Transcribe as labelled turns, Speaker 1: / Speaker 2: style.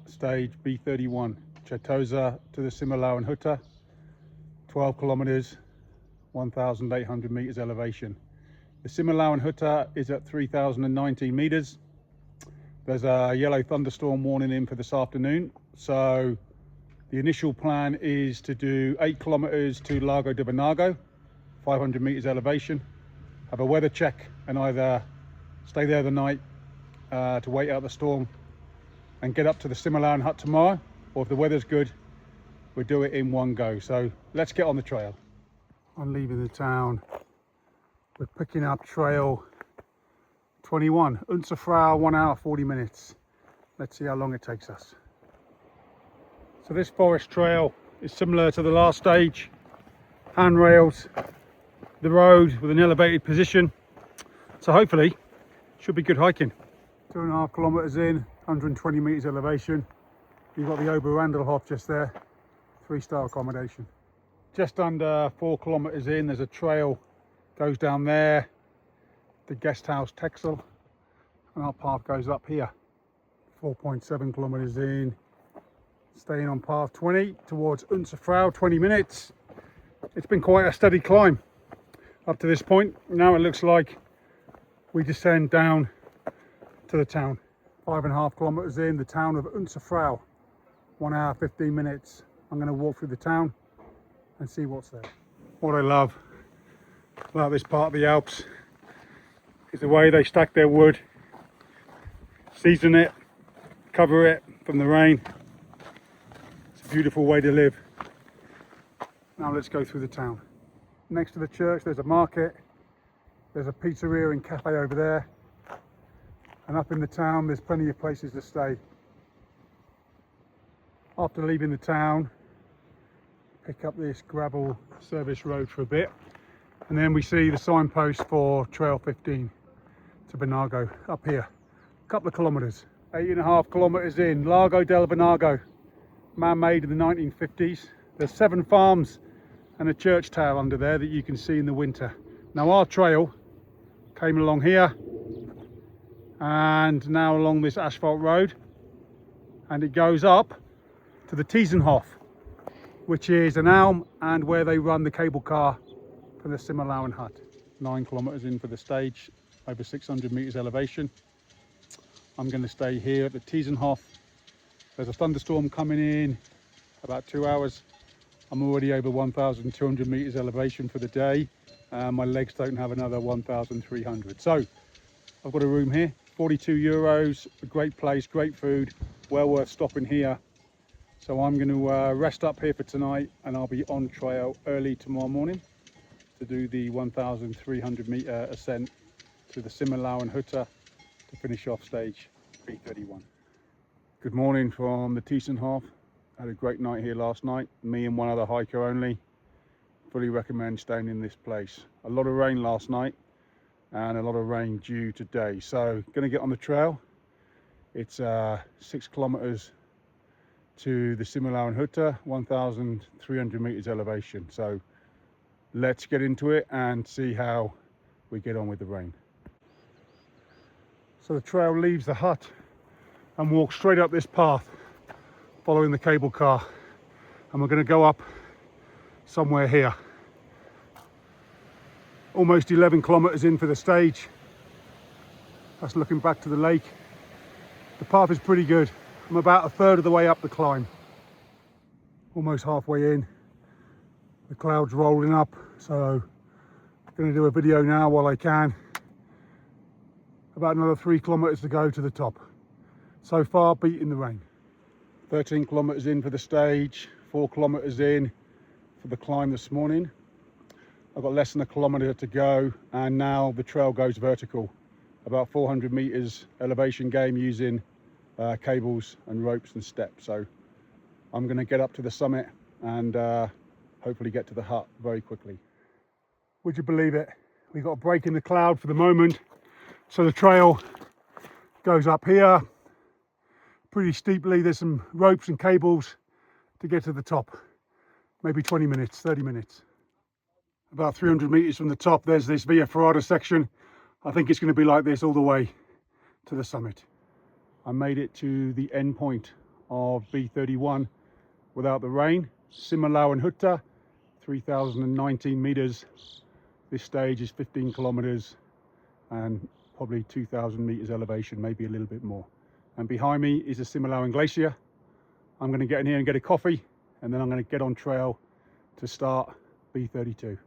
Speaker 1: stage B31, Certosa to the Similian Hütte, 12 kilometers, 1,800 meters elevation. The Similian Hütte is at 3,019 meters. There's a yellow thunderstorm warning in for this afternoon, so the initial plan is to do 8 kilometers to Lago di Banago, 500 meters elevation, have a weather check and either stay there the night to wait out the storm and get up to the Similian hut tomorrow, or if the weather's good, we'll do it in one go. So let's get on the trail. On leaving the town, we're picking up trail 21, Unserfrau, 1 hour 40 minutes. Let's see how long it takes us. So this forest trail is similar to the last stage. Handrails, the road with an elevated position. So hopefully, should be good hiking. 2.5 kilometers in, 120 meters elevation. You've got the Oberwandelhof just there, 3-star accommodation. Just under 4 kilometers in, there's a trail goes down there, the guest house Texel, and our path goes up here. 4.7 kilometers in, staying on path 20 towards Unserfrau, 20 minutes. It's been quite a steady climb up to this point. Now it looks like we descend down to the town. 5.5 kilometers in, the town of Unserfrau, 1 hour 15 minutes. I'm going to walk through the town and see what's there. What I love about this part of the Alps is the way they stack their wood, season it, cover it from the rain. It's a beautiful way to live. Now let's go through the town. Next to the church there's a market, there's a pizzeria and cafe over there, and up in the town there's plenty of places to stay. After leaving the town, pick up this gravel service road for a bit, and then we see the signpost for trail 15 to Banago up here. A couple of kilometers, 8.5 kilometers in, Lago del Banago, man-made in the 1950s. There's 7 farms and a church tower under there that you can see in the winter. Now our trail came along here and now along this asphalt road, and it goes up to the Tiesenhof, which is an elm and where they run the cable car for the Similian hut. 9 kilometers in for the stage, over 600 meters elevation. I'm going to stay here at the Tiesenhof. There's a thunderstorm coming in about 2 hours. I'm already over 1,200 meters elevation for the day. My legs don't have another 1,300. So I've got a room here, 42 euros, a great place, great food, well worth stopping here. So I'm going to rest up here for tonight, and I'll be on trail early tomorrow morning to do the 1,300 meter ascent to the Similian Hütte to finish off stage B31. Good morning from the Tiesenhof. Had a great night here last night, me and one other hiker only. Fully recommend staying in this place. A lot of rain last night and a lot of rain due today. So going to get on the trail. It's 6 kilometers to the Similian Hütte, 1,300 meters elevation. So let's get into it and see how we get on with the rain. So the trail leaves the hut and walks straight up this path, following the cable car, and we're going to go up somewhere here. Almost 11 kilometers in for the stage. That's looking back to the lake. The path is pretty good. I'm about a third of the way up the climb. Almost halfway in. The clouds rolling up, so I'm going to do a video now while I can. About another 3 kilometers to go to the top. So far, beating the rain. 13 kilometers in for the stage, 4 kilometers in for the climb this morning. I've got less than a kilometer to go, and now the trail goes vertical. About 400 meters elevation gain using cables and ropes and steps. So I'm going to get up to the summit and hopefully get to the hut very quickly. Would you believe it? We've got a break in the cloud for the moment. So the trail goes up here pretty steeply. There's some ropes and cables to get to the top. Maybe 20 minutes, 30 minutes. About 300 meters from the top, there's this Via Ferrata section. I think it's going to be like this all the way to the summit. I made it to the end point of B31 without the rain. Similian Hütte, 3,019 meters. This stage is 15 kilometers and probably 2,000 meters elevation, maybe a little bit more. And behind me is the Similian Glacier. I'm going to get in here and get a coffee, and then I'm going to get on trail to start B32.